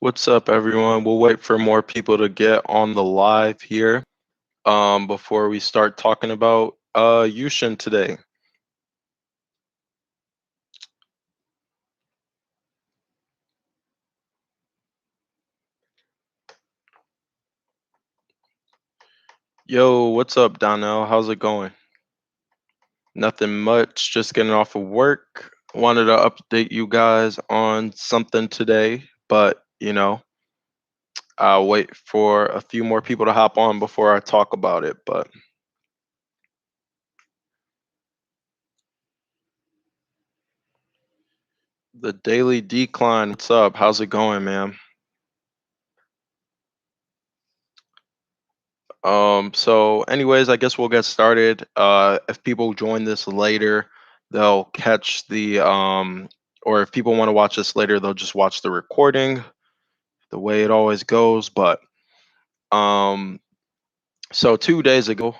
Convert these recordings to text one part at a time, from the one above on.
What's up, everyone? We'll wait for more people to get on the live here before we start talking about UXIN today. Yo, what's up, Donnell? How's it going? Nothing much, just getting off of work. Wanted to update you guys on something today, but I'll wait for a few more people to hop on before I talk about it. But the daily decline, what's up? How's it going, man? So anyways, I guess we'll get started. If people join this later, they'll catch the or if people want to watch this later, they'll just watch the recording, the way it always goes. But um so 2 days ago,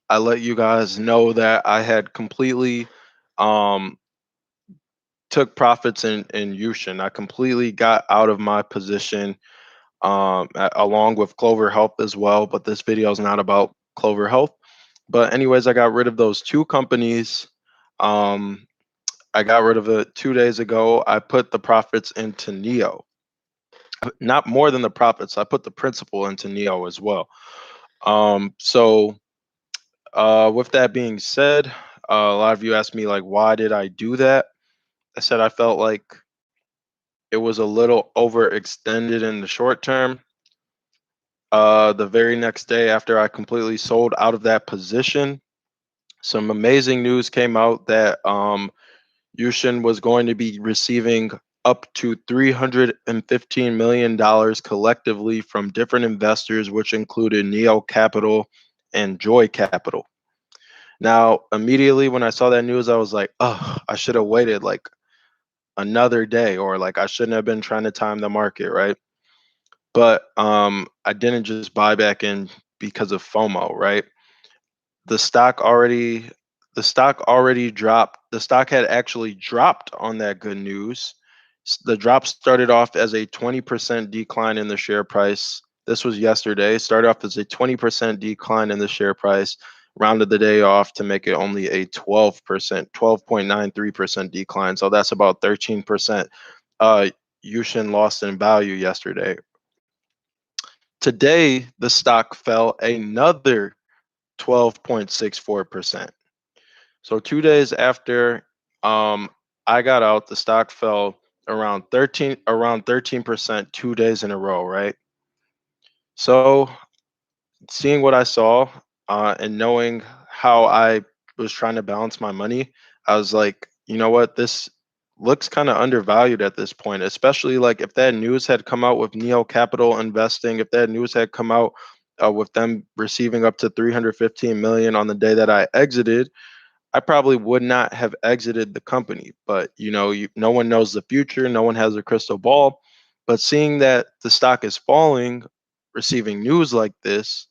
I let you guys know that I had completely um took profits in UXIN. I completely got out of my position along with Clover Health as well, but this video is not about Clover Health. But anyways, I got rid of those two companies. Um, I got rid of it 2 days ago. I put the profits into Neo. Not more than the profits. I put the principal into Neo as well. With that being said, a lot of you asked me like, why did I do that? I said I felt like it was a little overextended in the short term. The very next day after I completely sold out of that position, some amazing news came out that UXIN was going to be receiving up to $315 million collectively from different investors, which included Neo Capital and Joy Capital. Now, immediately when I saw that news, I was like, oh, I should have waited like another day, or like I shouldn't have been trying to time the market, right? But I didn't just buy back in because of FOMO, right? The stock already dropped. The stock had actually dropped on that good news. The drop started off as a 20% decline in the share price. This was yesterday. Started off as a 20% decline in the share price, rounded the day off to make it only a 12%, 12.93% decline. So that's about 13%. UXIN lost in value yesterday. Today, the stock fell another 12.64%. So 2 days after I got out, the stock fell around 13% 2 days in a row, right? So seeing what I saw and knowing how I was trying to balance my money, I was like, you know what, this looks kind of undervalued at this point, especially like if that news had come out with Neo Capital investing, if that news had come out with them receiving up to 315 million on the day that I exited, I probably would not have exited the company. But no one knows the future, no one has a crystal ball. But seeing that the stock is falling, receiving news like this,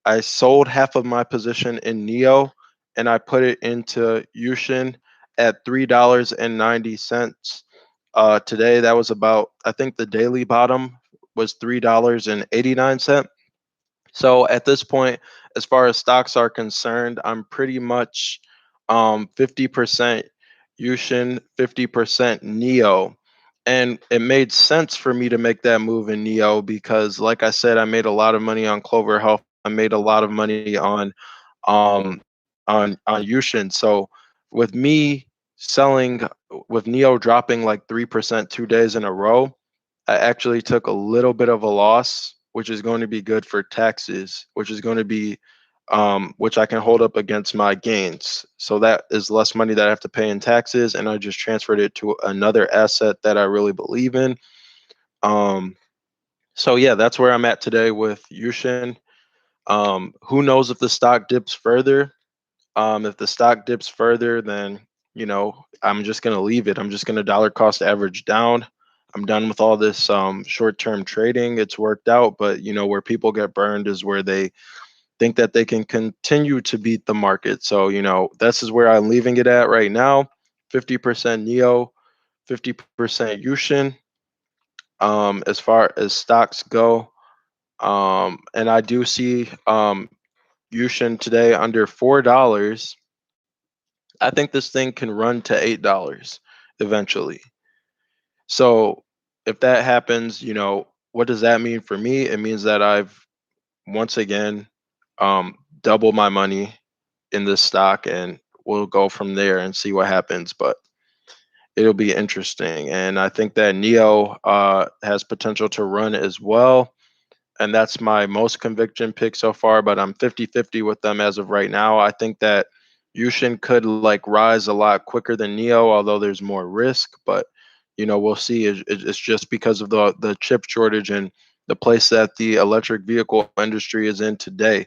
I sold half of my position in Neo and I put it into UXIN at $3.90. Today, that was about, I think the daily bottom was $3.89. So at this point, as far as stocks are concerned, I'm pretty much 50% UXIN, 50% Neo. And it made sense for me to make that move in Neo because, like I said, I made a lot of money on Clover Health. I made a lot of money um, on UXIN. So with me selling, with Neo dropping like 3% 2 days in a row, I actually took a little bit of a loss, which is going to be good for taxes, which is going to be which I can hold up against my gains. So that is less money that I have to pay in taxes, and I just transferred it to another asset that I really believe in. So yeah, that's where I'm at today with UXIN. Who knows if the stock dips further? If the stock dips further, then I'm just gonna leave it. I'm just gonna dollar cost average down. I'm done with all this short-term trading. It's worked out, but where people get burned is where they think that they can continue to beat the market. So this is where I'm leaving it at right now. 50% Neo, 50% UXIN. as far as stocks go. And I do see Yushin today under $4. I think this thing can run to $8 eventually. So if that happens, what does that mean for me? It means that I've once again double my money in this stock, and we'll go from there and see what happens. But it'll be interesting, and I think that Neo has potential to run as well, and that's my most conviction pick so far. But I'm 50-50 with them as of right now. I think that Yushin could like rise a lot quicker than Neo, although there's more risk. But we'll see. It's just because of the chip shortage and the place that the electric vehicle industry is in today.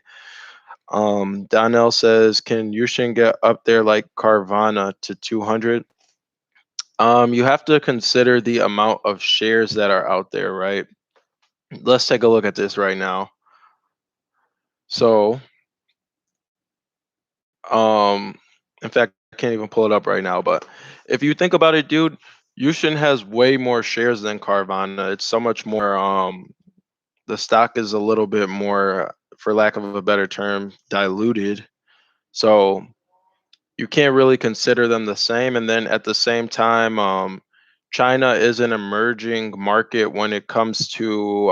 Donnell says, can Yushin get up there like Carvana to 200? You have to consider the amount of shares that are out there, right? Let's take a look at this right now. So, um, in fact, I can't even pull it up right now, but if you think about it, dude, Yushin has way more shares than Carvana. It's so much more, the stock is a little bit more, for lack of a better term, diluted. So you can't really consider them the same. And then at the same time, China is an emerging market when it comes to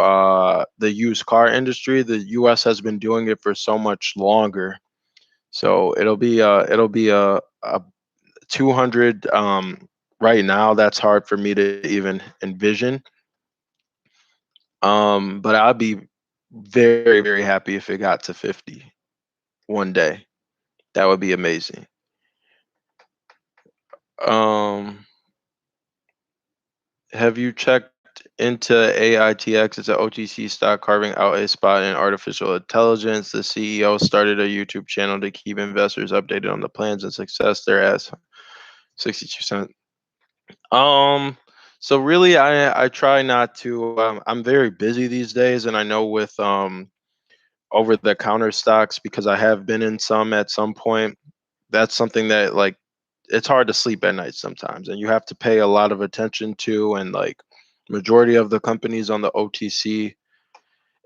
the used car industry. The U.S. has been doing it for so much longer, so it'll be a 200 right now. That's hard for me to even envision. But I'd be very, very happy if it got to 50 one day. That would be amazing. Um, Have you checked into AITX? It's an OTC stock carving out a spot in artificial intelligence. The CEO started a YouTube channel to keep investors updated on the plans and success. They're at 62 cents. Um, so really, I try not to. I'm very busy these days, and I know with over the counter stocks, because I have been in some at some point. That's something that like it's hard to sleep at night sometimes, and you have to pay a lot of attention to. And like majority of the companies on the OTC,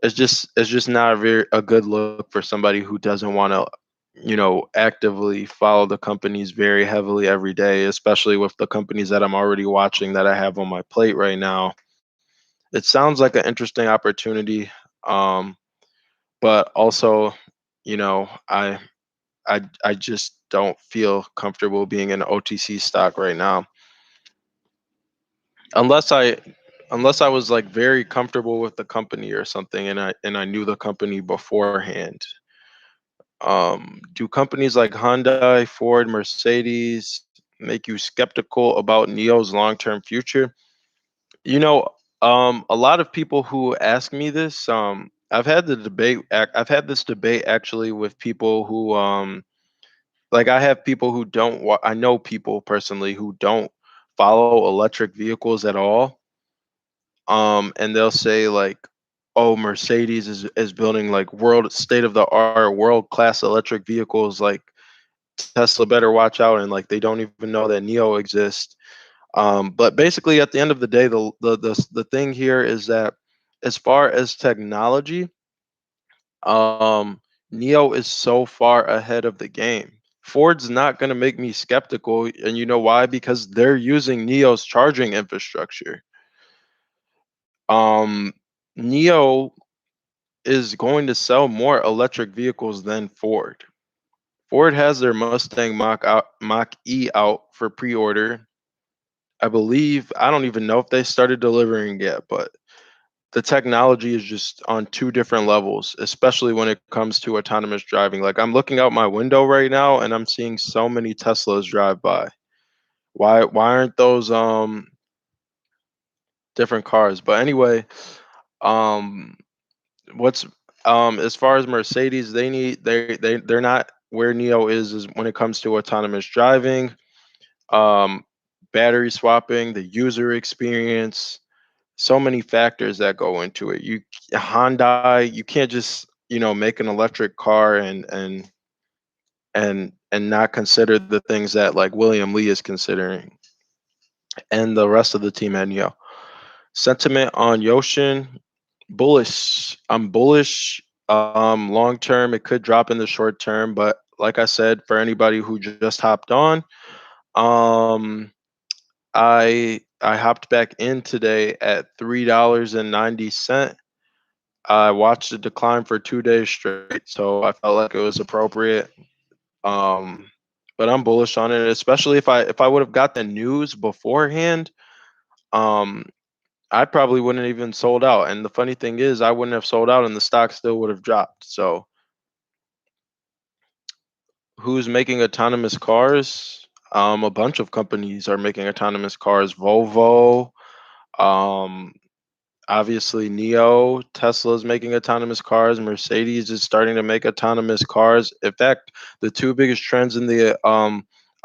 it's just not a good look for somebody who doesn't want to actively follow the companies very heavily every day, especially with the companies that I'm already watching that I have on my plate right now. It sounds like an interesting opportunity, um, but also, I just don't feel comfortable being in an OTC stock right now, unless I was like very comfortable with the company or something, and I knew the company beforehand. Do companies like Hyundai, Ford, Mercedes make you skeptical about Neo's long-term future? You know, a lot of people who ask me this, I've had this debate actually with people who, like I have people who don't, I know people personally who don't follow electric vehicles at all. And they'll say like, oh, Mercedes is building like world state of the art, world class electric vehicles. Like Tesla better watch out, and like they don't even know that Neo exists. But basically, at the end of the day, the thing here is that as far as technology, um, Neo is so far ahead of the game. Ford's not going to make me skeptical, and you know why? Because they're using Neo's charging infrastructure. Um, Neo is going to sell more electric vehicles than Ford. Ford has their Mustang Mach E out for pre-order. I believe I don't even know if they started delivering yet, but the technology is just on two different levels, especially when it comes to autonomous driving. Like I'm looking out my window right now and I'm seeing so many Teslas drive by. Why aren't those different cars? But anyway, um what's as far as Mercedes, they're not where Neo is when it comes to autonomous driving, um, battery swapping, the user experience, so many factors that go into it. Hyundai, you can't just make an electric car and not consider the things that like William Lee is considering and the rest of the team at Neo. Sentiment on Yoshin, bullish. I'm bullish. Long term, it could drop in the short term, but like I said, for anybody who just hopped on, um, I hopped back in today at $3.90. I watched it decline for 2 days straight, so I felt like it was appropriate. Um, but I'm bullish on it, especially if I would have got the news beforehand. Um, I probably wouldn't even sold out. And the funny thing is, I wouldn't have sold out, and the stock still would have dropped. So, who's making autonomous cars? A bunch of companies are making autonomous cars. Volvo, um, obviously Neo, Tesla's making autonomous cars, Mercedes is starting to make autonomous cars. In fact, the two biggest trends in the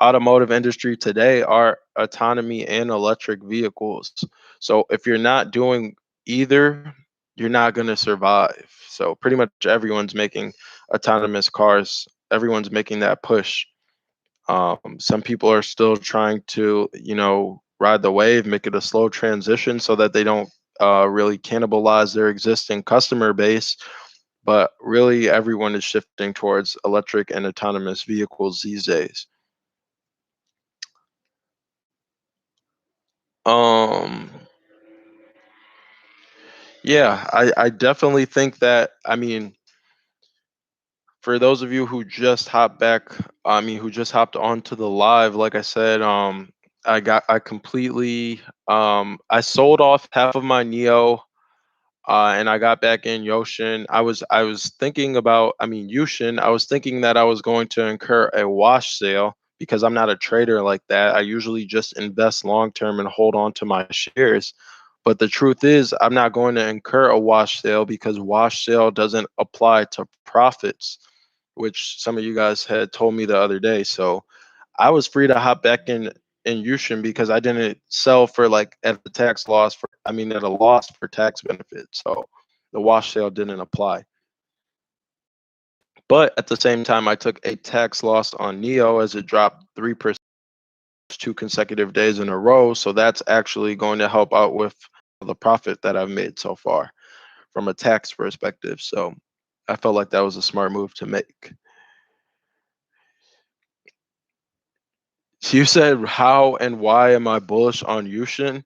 automotive industry today are autonomy and electric vehicles. So if you're not doing either, you're not going to survive. So pretty much everyone's making autonomous cars. Everyone's making that push. Some people are still trying to, ride the wave, make it a slow transition so that they don't really cannibalize their existing customer base. But really, everyone is shifting towards electric and autonomous vehicles these days. Um, yeah, I definitely think that, I mean, for those of you who just hopped back, who just hopped onto the live, like I said, I completely, I sold off half of my Neo, and I got back in Yoshin. I was thinking about, Yushin. I was thinking that I was going to incur a wash sale because I'm not a trader like that. I usually just invest long term and hold on to my shares. But the truth is, I'm not going to incur a wash sale because wash sale doesn't apply to profits, which some of you guys had told me the other day. So I was free to hop back in Yushin because I didn't sell for like at a tax loss for at a loss for tax benefits. So the wash sale didn't apply. But at the same time, I took a tax loss on Neo as it dropped 3% 2 consecutive days in a row. So that's actually going to help out with the profit that I've made so far from a tax perspective. So I felt like that was a smart move to make. So you said how and why am I bullish on Yushin?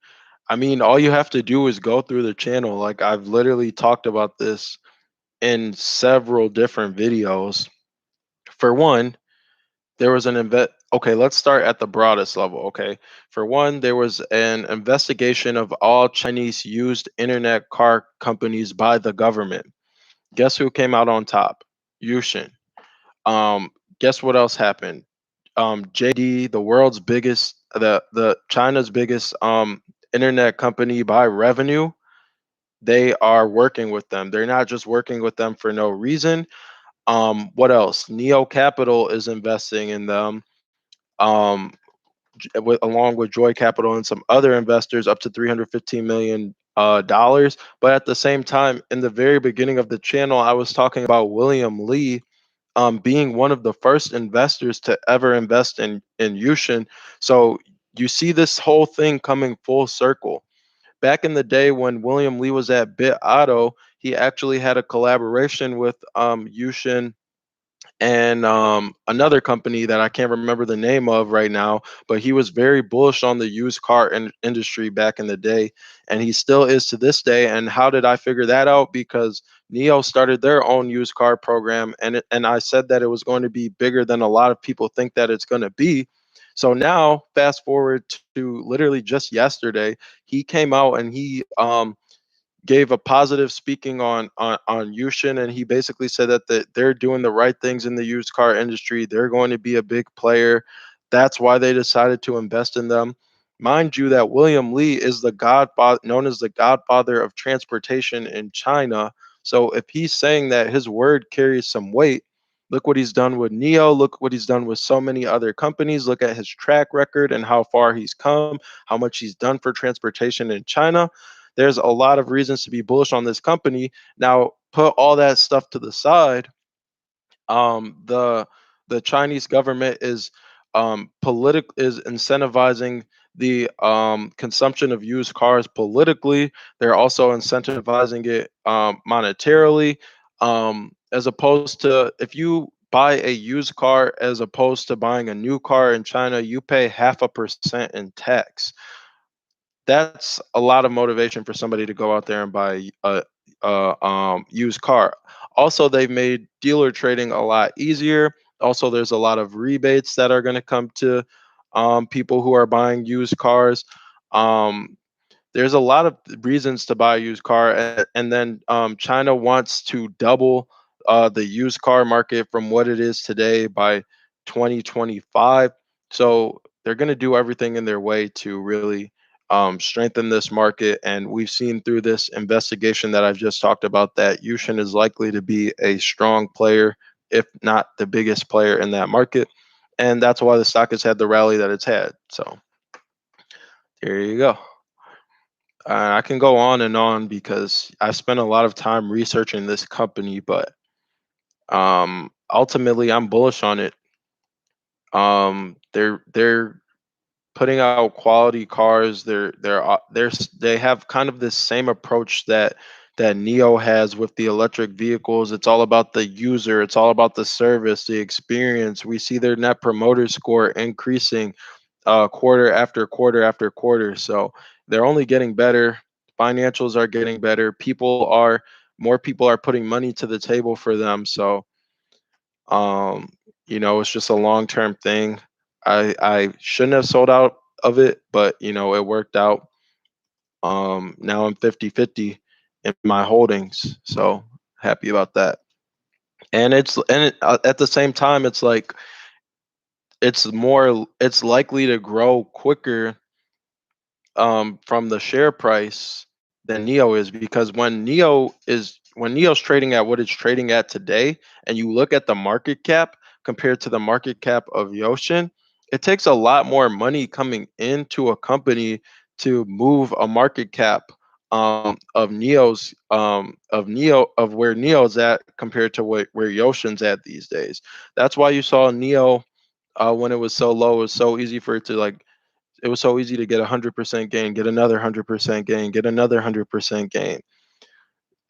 All you have to do is go through the channel. Like I've literally talked about this in several different videos. For one, there was an okay, let's start at the broadest level, okay? For one, there was an investigation of all Chinese used internet car companies by the government. Guess who came out on top? Yushin. Um, guess what else happened? JD, the world's biggest, the China's biggest internet company by revenue, they are working with them. They're not just working with them for no reason. What else? Neo Capital is investing in them. Um, Along with Joy Capital and some other investors, up to $315 million. But at the same time, in the very beginning of the channel, I was talking about William Lee being one of the first investors to ever invest in Yushin. So you see this whole thing coming full circle. Back in the day when William Lee was at Bit Auto, he actually had a collaboration with Yushin and another company that I can't remember the name of right now, but he was very bullish on the used car industry back in the day, and he still is to this day. And how did I figure that out? Because Neo started their own used car program, and I said that it was going to be bigger than a lot of people think that it's going to be. So now, fast forward to literally just yesterday, he came out and he gave a positive speaking on Yushin, and he basically said that they're doing the right things in the used car industry. They're going to be a big player. That's why they decided to invest in them. Mind you, that William Lee is the godfather, known as the godfather of transportation in China. So if he's saying that, his word carries some weight. Look what he's done with Neo. Look what he's done with so many other companies. Look at his track record and how far he's come, how much he's done for transportation in China. There's a lot of reasons to be bullish on this company. Now, put all that stuff to the side. The Chinese government is is incentivizing the consumption of used cars politically. They're also incentivizing it monetarily, as opposed to if you buy a used car as opposed to buying a new car in China, you pay 0.5% in tax. That's a lot of motivation for somebody to go out there and buy a used car. Also, they've made dealer trading a lot easier. Also, there's a lot of rebates that are going to come to people who are buying used cars. Um, there's a lot of reasons to buy a used car, and then China wants to double the used car market from what it is today by 2025. So they're going to do everything in their way to really strengthen this market. And we've seen through this investigation that I've just talked about that UXIN is likely to be a strong player, if not the biggest player in that market. And that's why the stock has had the rally that it's had. So there you go. I can go on and on because I spent a lot of time researching this company, but ultimately I'm bullish on it. They're putting out quality cars. They have kind of this same approach that Neo has with the electric vehicles. It's all about the user. It's all about the service, the experience. We see their net promoter score increasing quarter after quarter after quarter. So they're only getting better. Financials are getting better. More people are putting money to the table for them. So um, it's just a long-term thing. I shouldn't have sold out of it, but it worked out. Now I'm 50-50 in my holdings. So happy about that. At the same time, it's like it's likely to grow quicker from the share price than Neo is, because when Neo's trading at what it's trading at today, and you look at the market cap compared to the market cap of Yoshin, it takes a lot more money coming into a company to move a market cap of where Neo's at compared to where Yoshin's at these days. That's why you saw Neo when it was so low. It was so easy for it was so easy to get 100% gain, get another 100% gain, get another 100% gain.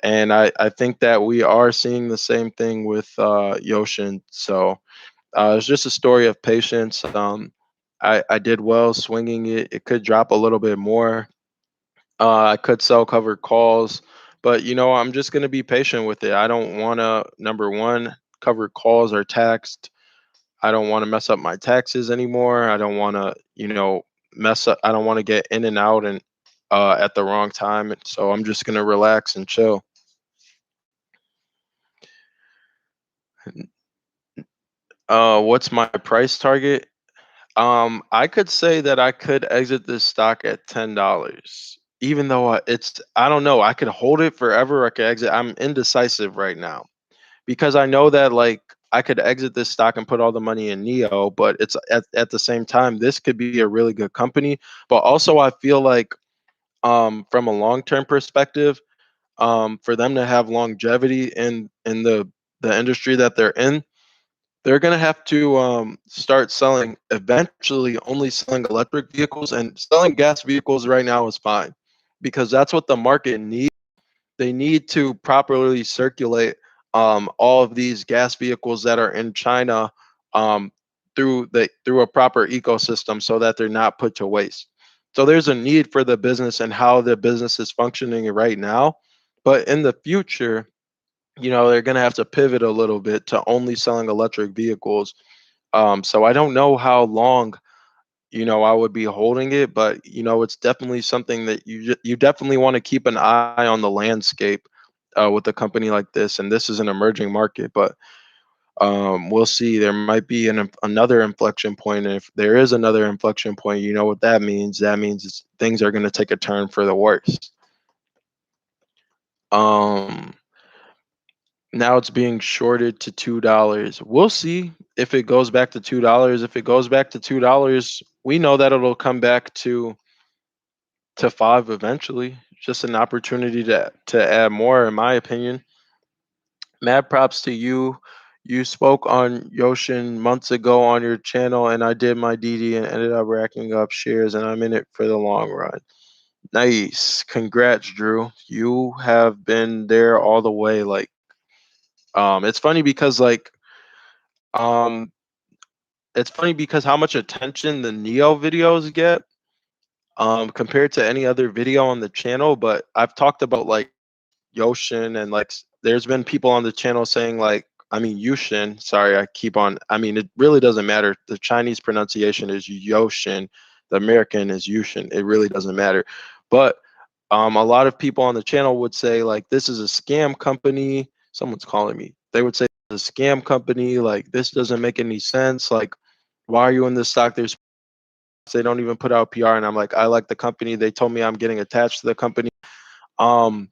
And I think that we are seeing the same thing with Yoshin. So it's just a story of patience. I did well swinging it. It could drop a little bit more. I could sell covered calls, but I'm just going to be patient with it. I don't want to, number one, covered calls are taxed. I don't want to mess up my taxes anymore. I don't want to, mess up. I don't want to get in and out and at the wrong time. So I'm just gonna relax and chill. What's my price target? I could say that I could exit this stock at $10, even though I don't know. I could hold it forever. I could exit. I'm indecisive right now because I know that like I could exit this stock and put all the money in Neo, but it's at the same time this could be a really good company. But also I feel like from a long-term perspective, for them to have longevity in the industry that they're in, they're going to have to start selling, eventually only selling electric vehicles, and selling gas vehicles right now is fine because that's what the market needs. They need to properly circulate all of these gas vehicles that are in China um, through a proper ecosystem so that they're not put to waste. So there's a need for the business and how the business is functioning right now. But in the future, they're going to have to pivot a little bit to only selling electric vehicles. So I don't know how long I would be holding it, but it's definitely something that you definitely want to keep an eye on the landscape with a company like this. And this is an emerging market, but we'll see. There might be another inflection point. And if there is another inflection point, you know what that means? That means things are going to take a turn for the worse. Um, Now it's being shorted to $2. We'll see if it goes back to $2. If it goes back to $2, we know that it'll come back to 5 eventually. Just an opportunity to add more, in my opinion. Mad props to you. You spoke on Yoshin months ago on your channel, and I did my DD and ended up racking up shares, and I'm in it for the long run. Nice. Congrats, Drew. You have been there all the way. Like, it's funny because um, it's funny because how much attention the Neo videos get, compared to any other video on the channel. But I've talked about like Yoshin and there's been people on the channel saying Yushin. Sorry, I keep on. I mean, it really doesn't matter. The Chinese pronunciation is Yoshin. The American is Yushin. It really doesn't matter. But a lot of people on the channel would say like this is a scam company. Someone's calling me. They would say it's a scam company. Like this doesn't make any sense. Like why are you in this stock? They don't even put out PR, and I'm like, I like the company. They told me I'm getting attached to the company. Um,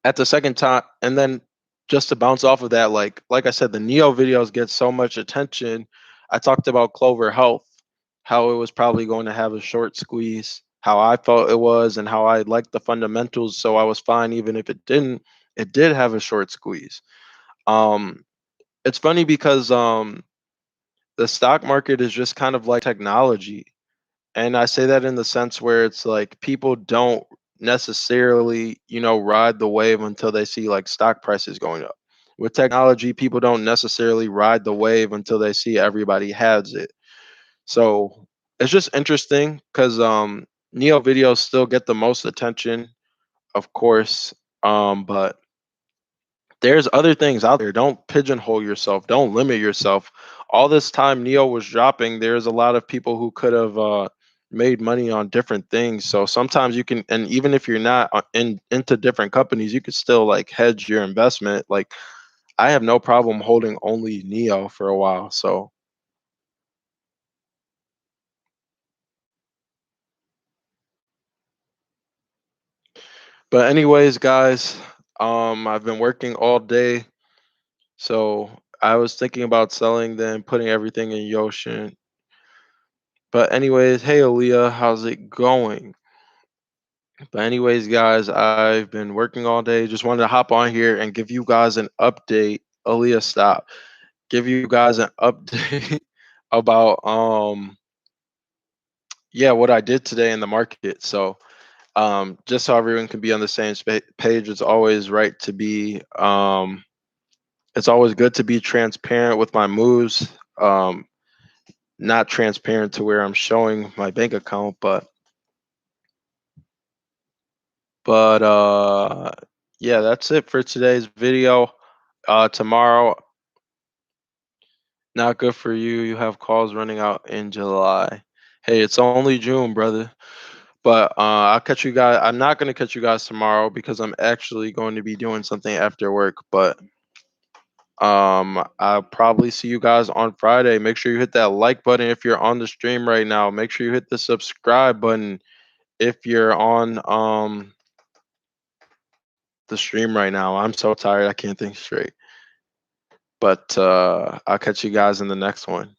at the second time, and then just to bounce off of that, like I said, the Neo videos get so much attention. I talked about Clover Health, how it was probably going to have a short squeeze, how I felt it was, and how I liked the fundamentals, so I was fine even if it didn't. It did have a short squeeze. Um, it's funny because the stock market is just kind of like technology. And I say that in the sense where it's like people don't necessarily, ride the wave until they see like stock prices going up. With technology, people don't necessarily ride the wave until they see everybody has it. So it's just interesting because Neo videos still get the most attention, of course. But there's other things out there. Don't pigeonhole yourself. Don't limit yourself. All this time Neo was dropping, there's a lot of people who could have made money on different things. So sometimes you can, and even if you're not into different companies, you could still like hedge your investment. Like I have no problem holding only Neo for a while. So, but anyways, guys, I've been working all day, so I was thinking about selling, then putting everything in Yoshin. But anyways, hey Aaliyah, how's it going? But anyways, guys, I've been working all day. Just wanted to hop on here and give you guys an update. Aaliyah, stop. Give you guys an update about yeah, what I did today in the market. So just so everyone can be on the same page, it's always good to be transparent with my moves. Not transparent to where I'm showing my bank account, but yeah, that's it for today's video. Tomorrow, not good for you. You have calls running out in July. Hey, it's only June, brother. But I'll catch you guys. I'm not gonna catch you guys tomorrow because I'm actually going to be doing something after work. But I'll probably see you guys on Friday. Make sure you hit that like button if you're on the stream right now. Make sure you hit the subscribe button if you're on the stream right now. I'm so tired. I can't think straight. But I'll catch you guys in the next one.